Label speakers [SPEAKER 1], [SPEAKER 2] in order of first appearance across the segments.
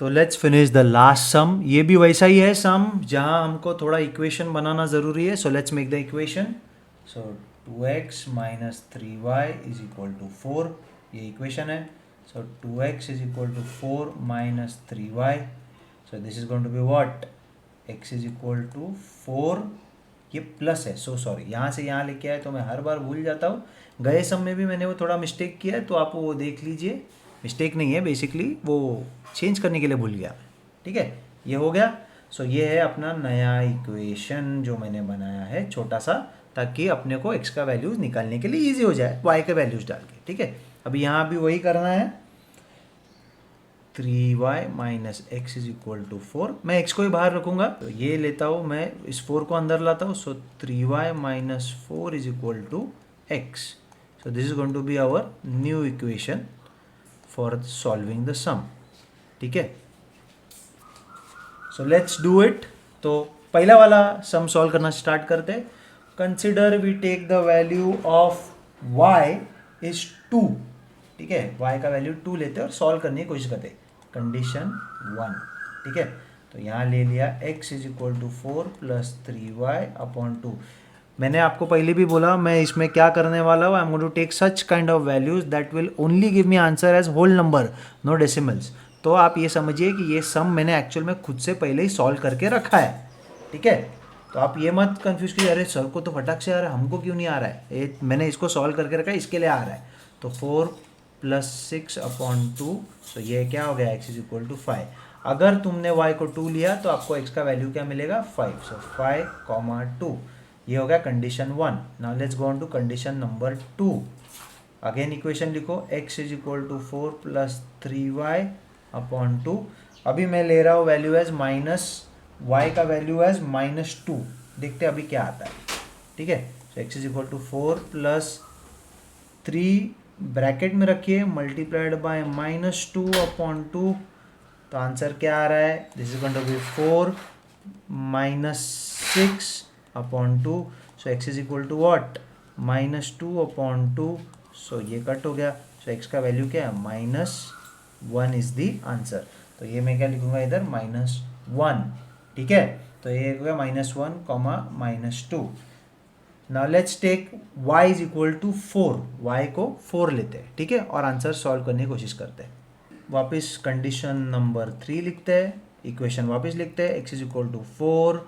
[SPEAKER 1] तो let's finish the last सम। ये भी वैसा ही है सम जहाँ हमको थोड़ा इक्वेशन बनाना ज़रूरी है। So let's make the equation. So 2x minus 3y is equal to 4, ये इक्वेशन है। So 2x is equal to 4 minus 3y, so this is going to be what, x is equal to 4, ये plus है, so sorry, यहाँ से यहाँ लेके आए तो मैं हर बार भूल जाता हूँ। गए सम में भी मैंने वो थोड़ा मिस्टेक किया है, तो आप वो देख लीजिए। मिस्टेक नहीं है, बेसिकली वो चेंज करने के लिए भूल गया। ठीक है, ये हो गया। सो ये है अपना नया इक्वेशन जो मैंने बनाया है छोटा सा, ताकि अपने को x का वैल्यूज़ निकालने के लिए ईजी हो जाए y के वैल्यूज़ डाल के। ठीक है, अभी यहाँ भी वही करना है। 3y minus x is equal to 4, मैं x को ही बाहर रखूंगा, तो ये लेता हूँ मैं, इस 4 को अंदर लाता हूँ। So 3y minus 4 is equal to x. So this is going to be our new equation for solving the sum. ठीक है, सो लेट्स डू इट। तो पहला वाला सम सॉल्व करना स्टार्ट करते हैं। Consider we take the value of y is 2। ठीक है, y का वैल्यू 2 लेते हैं और सॉल्व करने की कोशिश करते हैं। कंडीशन 1। ठीक है, तो यहाँ ले लिया x is equal to 4 plus 3y upon 2। मैंने आपको पहले भी बोला मैं इसमें क्या करने वाला हूँ, I am going to take such kind of values that will only give me answer as whole number, no decimals. तो आप ये समझिए कि ये सम मैंने एक्चुअल में खुद से पहले ही सॉल्व करके रखा है। ठीक है, तो आप ये मत कंफ्यूज कीजिए, अरे सर को तो फटाक से आ रहा है, हमको क्यों नहीं आ रहा है। ये मैंने इसको सॉल्व करके रखा है, इसके लिए आ रहा है। तो 4 प्लस 6 अपॉन 2, तो ये क्या हो गया, x इज इक्वल टू 5। अगर तुमने y को 2 लिया तो आपको x का वैल्यू क्या मिलेगा, 5। सो 5 कॉमा 2, ये हो गया condition 1। Now let's go on to condition number 2। Again equation लिखो, x is equal to 4 plus 3y upon 2। अभी मैं ले रहा हूँ वैल्यू एज माइनस, y का वैल्यू एज -2। देखते हैं अभी क्या आता है। ठीक है, so x is equal to 4 plus 3 bracket में रखिए मल्टीप्लाइड बाय -2 अपॉन 2। तो आंसर क्या आ रहा है, this is going to be 4 minus 6 upon 2। So x is equal to what, -2 upon 2। So ये कट हो गया। सो x का वैल्यू क्या है, -1 इज द आंसर। तो ये मैं क्या लिखूंगा इधर, -1। ठीक है, तो ये हो गया -1 comma -2। Now let's take y is equal to 4, y को 4 लेते हैं। ठीक है, और आंसर सॉल्व करने की कोशिश करते हैं। वापस कंडीशन नंबर 3 लिखते हैं, इक्वेशन वापस लिखते हैं, x is equal to 4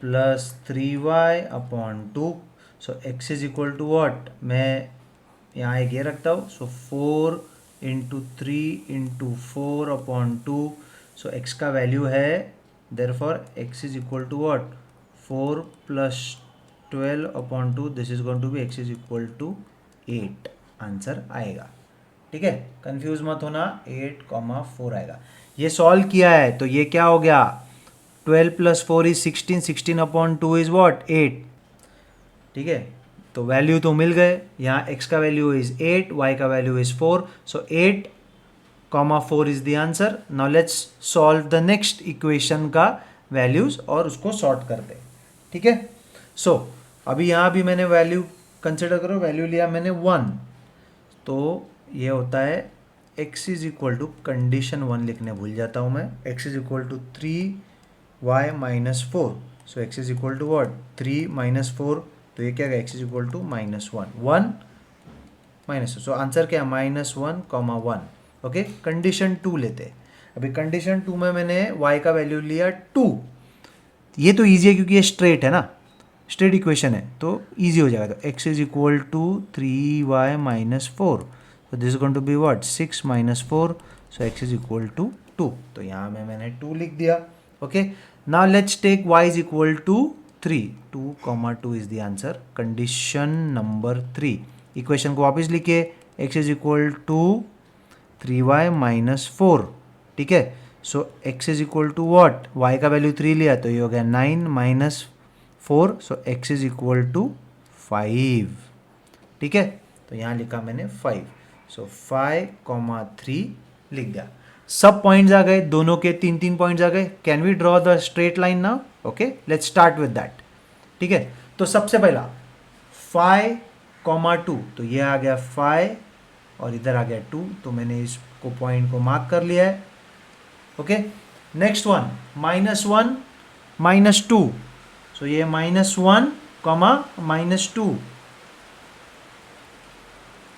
[SPEAKER 1] plus 3y upon 2। So x is equal to what, मैं यहाँ एक ये रखता हूँ। So 4 into 3 into 4 upon 2। So x का वैल्यू है, therefore x is equal to what, 4 plus 12 upon 2, this is going to be x is equal to 8 answer आएगा। ठीक है, कंफ्यूज मत होना, 8,4 आएगा। ये सॉल्व किया है तो ये क्या हो गया, 12 plus 4 is 16, 16 upon 2 is what, 8। ठीक है, तो वैल्यू तो मिल गए। यहाँ x का वैल्यू इज 8, y का value is 4। So 8,4 is the answer. Now let's solve the next equation का वैल्यूज और उसको सॉर्ट करते हैं। ठीक है, सो अभी यहाँ भी मैंने वैल्यू कंसिडर करो, वैल्यू लिया मैंने 1, तो ये होता है x is equal to, condition 1 लिखने भूल जाता हूँ मैं, x is equal to 3y minus 4। So x is equal to what, 3 minus 4, तो ये क्या है, x is equal to -1, 1 minus. So answer क्या है, -1 कॉमा 1। ओके, कंडीशन 2 लेते हैं। अभी कंडीशन 2 में मैंने y का वैल्यू लिया 2। ये तो ईजी है क्योंकि ये स्ट्रेट है ना, स्ट्रेट इक्वेशन है तो इजी हो जाएगा। तो x is equal to 3y minus 4, so this is going to be what, 6 minus 4, so x is equal to 2। तो यहाँ में मैंने 2 लिख दिया। Okay, now let's take y is equal to 3, 2,2 is the answer, condition number 3। Equation को वापस लिखिए, x is equal to 3y minus 4। ठीक है, so x is equal to what, y का वैल्यू 3 लिया तो ये हो गया 9 minus 4, so x is equal to 5। ठीक है, तो यहाँ लिखा मैंने 5। सो 5,3 लिख दिया। सब पॉइंट्स आ गए, दोनों के 3-3 पॉइंट्स आ गए। Can we draw the straight line now? Okay, let's start with that. ठीक है, तो सबसे पहला 5,2, तो ये आ गया 5 और इधर आ गया 2, तो मैंने इसको पॉइंट को मार्क कर लिया है। ओके, नेक्स्ट वन -1 -2, सो ये -1 comma -2.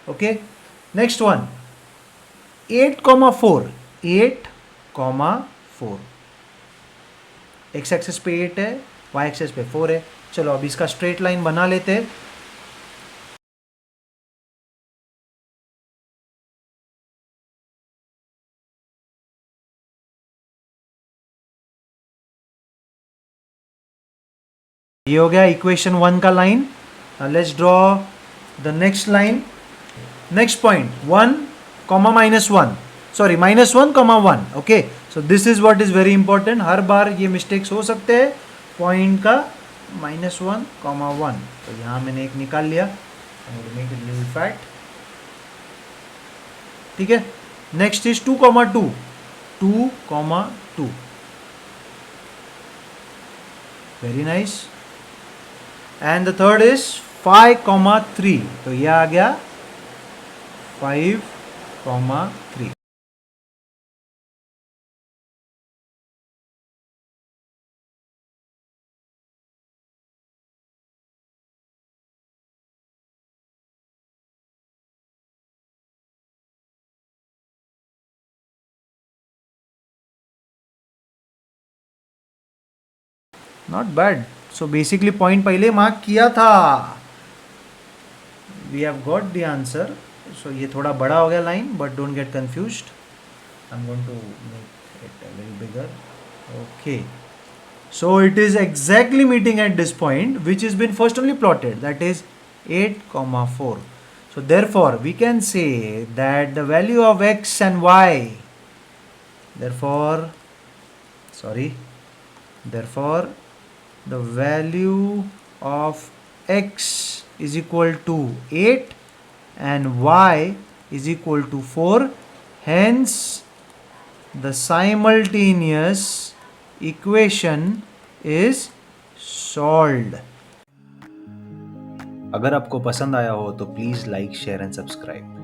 [SPEAKER 1] Okay, next one 8,4, 8,4. X axis पे 8 है, वाई एक्सेस पे 4 है. चलो अब इसका स्ट्रेट लाइन बना लेते हैं. ये हो गया इक्वेशन 1 का line. Let's draw the next line. Next point 1, -1, sorry -1, 1. Okay, so this is what is very important. हर बार ये मिस्टेक्स हो सकते हैं पॉइंट का -1, 1. तो यहाँ मैंने एक निकाल लिया. Make it little fat. ठीक है, next is 2, 2, 2, 2. Very nice. And the third is 5, 3. तो ये आ गया 5, 3. Not bad. So basically point पहले मार्क किया था. We have got the answer. So ये थोड़ा बड़ा हो गया line, but don't get confused. I am going to make it a little bigger. Okay, so it is exactly meeting at this point which has been first only plotted, that is 8,4. So therefore we can say that the value of x and y, therefore the value of x is equal to 8 and y is equal to 4. Hence the simultaneous equation is solved. अगर आपको पसंद आया हो तो please like, share and subscribe.